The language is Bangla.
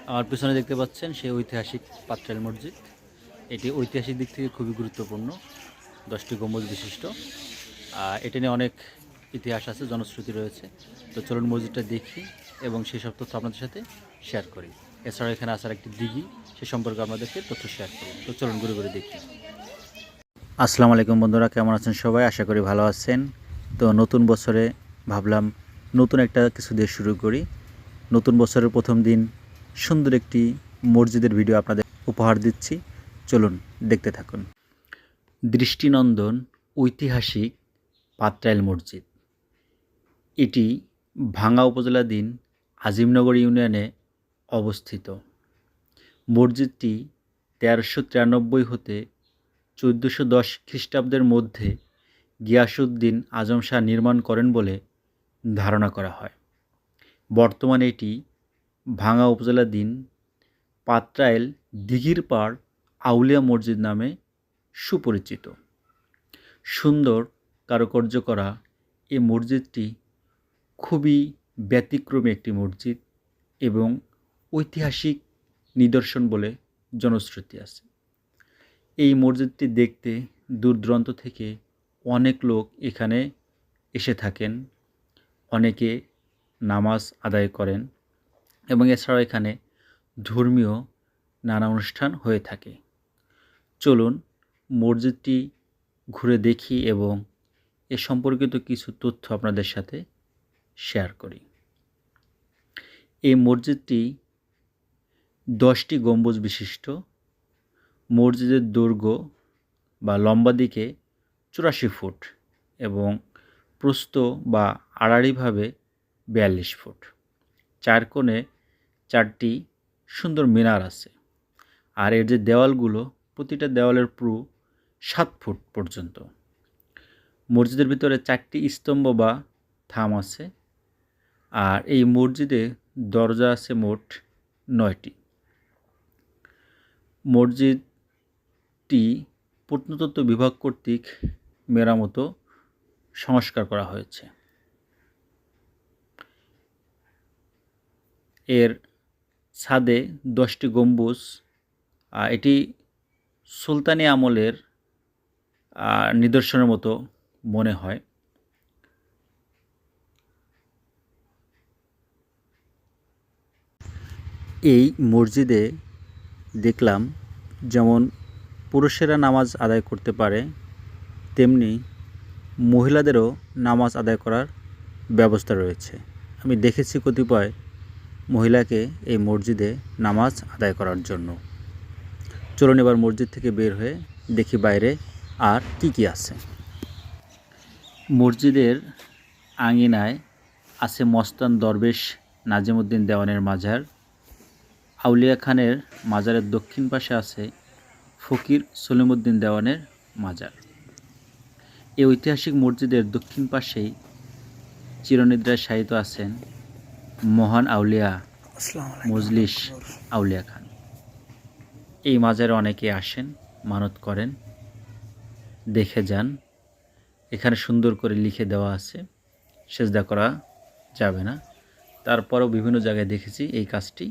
আমার পিছনে দেখতে পাচ্ছেন সেই ঐতিহাসিক পাটরাইল মসজিদ। এটি ঐতিহাসিক দিক থেকে খুবই গুরুত্বপূর্ণ, 10টি গম্বুজ বিশিষ্ট। এটা নিয়ে অনেক ইতিহাস আছে, জনশ্রুতি রয়েছে। তো চলুন মসজিদটা দেখি এবং সেই সব তথ্য আপনাদের সাথে শেয়ার করি। এছাড়াও এখানে আসার একটি দিঘি, সে সম্পর্কে আপনাদেরকে তথ্য শেয়ার করি। তো চলুন ঘুরে ঘুরে দেখি। আসসালামু আলাইকুম বন্ধুরা, কেমন আছেন সবাই? আশা করি ভালো আছেন। তো নতুন বছরে ভাবলাম নতুন একটা কিছু দিয়ে শুরু করি। নতুন বছরের প্রথম দিন সুন্দর একটি মসজিদের ভিডিও আপনাদের উপহার দিচ্ছি। চলুন দেখতে থাকুন। দৃষ্টিনন্দন ঐতিহাসিক পাটরাইল মসজিদ। এটি ভাঙ্গা উপজেলাধীন আজিমনগর ইউনিয়নে অবস্থিত। মসজিদটি 1393 হতে 1410 খ্রিস্টাব্দের মধ্যে গিয়াসউদ্দিন আজম শাহ নির্মাণ করেন বলে ধারণা করা হয়। বর্তমানে এটি ভাঙ্গা উপজেলাধীন পাটরাইল দিঘির পাড় আউলিয়া মসজিদ নামে সুপরিচিত। সুন্দর কারুকার্য করা এই মসজিদটি খুবই ব্যতিক্রমী একটি মসজিদ এবং ঐতিহাসিক নিদর্শন বলে জনশ্রুতি আছে। এই মসজিদটি দেখতে দূর দূরান্ত থেকে অনেক লোক এখানে এসে থাকেন, অনেকে নামাজ আদায় করেন এবং এছাড়াও এখানে ধর্মীয় নানা অনুষ্ঠান হয়ে থাকে। চলুন মসজিদটি ঘুরে দেখি এবং এ সম্পর্কিত কিছু তথ্য আপনাদের সাথে শেয়ার করি। এই মসজিদটি 10টি গম্বুজ বিশিষ্ট। মসজিদের দৈর্ঘ্য বা লম্বা দিকে 84 ফুট এবং প্রস্থ বা আড়াআড়িভাবে 42 ফুট। 4 কোণে 4টি সুন্দর মিনার আছে। আর এর যে দেওয়ালগুলো, প্রতিটা দেওয়ালের পুরু 7 ফুট পর্যন্ত। মসজিদের ভিতরে 4টি স্তম্ভ বা থাম আছে। আর এই মসজিদে দরজা আছে মোট 9টি। মসজিদটি প্রত্নতত্ত্ব বিভাগ কর্তৃক মেরামত সংস্কার করা হয়েছে। এর ছাদে 10টি গম্বুজ। এটি সুলতানি আমলের নিদর্শনের মতো মনে হয়। এই মসজিদে দেখলাম যেমন পুরুষেরা নামাজ আদায় করতে পারে, তেমনি মহিলাদেরও নামাজ আদায় করার ব্যবস্থা রয়েছে। আমি দেখেছি কতিপয় মহিলাকে এই মসজিদে নামাজ আদায় করার জন্য। চলুন এবার মসজিদ থেকে বের হয়ে দেখি বাইরে আর কি কি আছে। মসজিদের আঙিনায় আছে মস্তান দরবেশ নাজিমউদ্দিন দেওয়ানের মাজার। আউলিয়া খানের মাজারের দক্ষিণ পাশে আছে ফকির সলিমউদ্দিন দেওয়ানের মাজার। এই ঐতিহাসিক মসজিদের দক্ষিণ পাশেই চিরনিদ্রায় শায়িত আছেন মহান আউলিয়া মজলিস আউলিয়া খান। এই মাজারে অনেকে আসেন, মানত করেন, দেখে যান। এখানে সুন্দর করে লিখে দেওয়া আছে, সেজদা করা যাবে না। তারপরেও বিভিন্ন জায়গায় দেখেছি এই কাজটি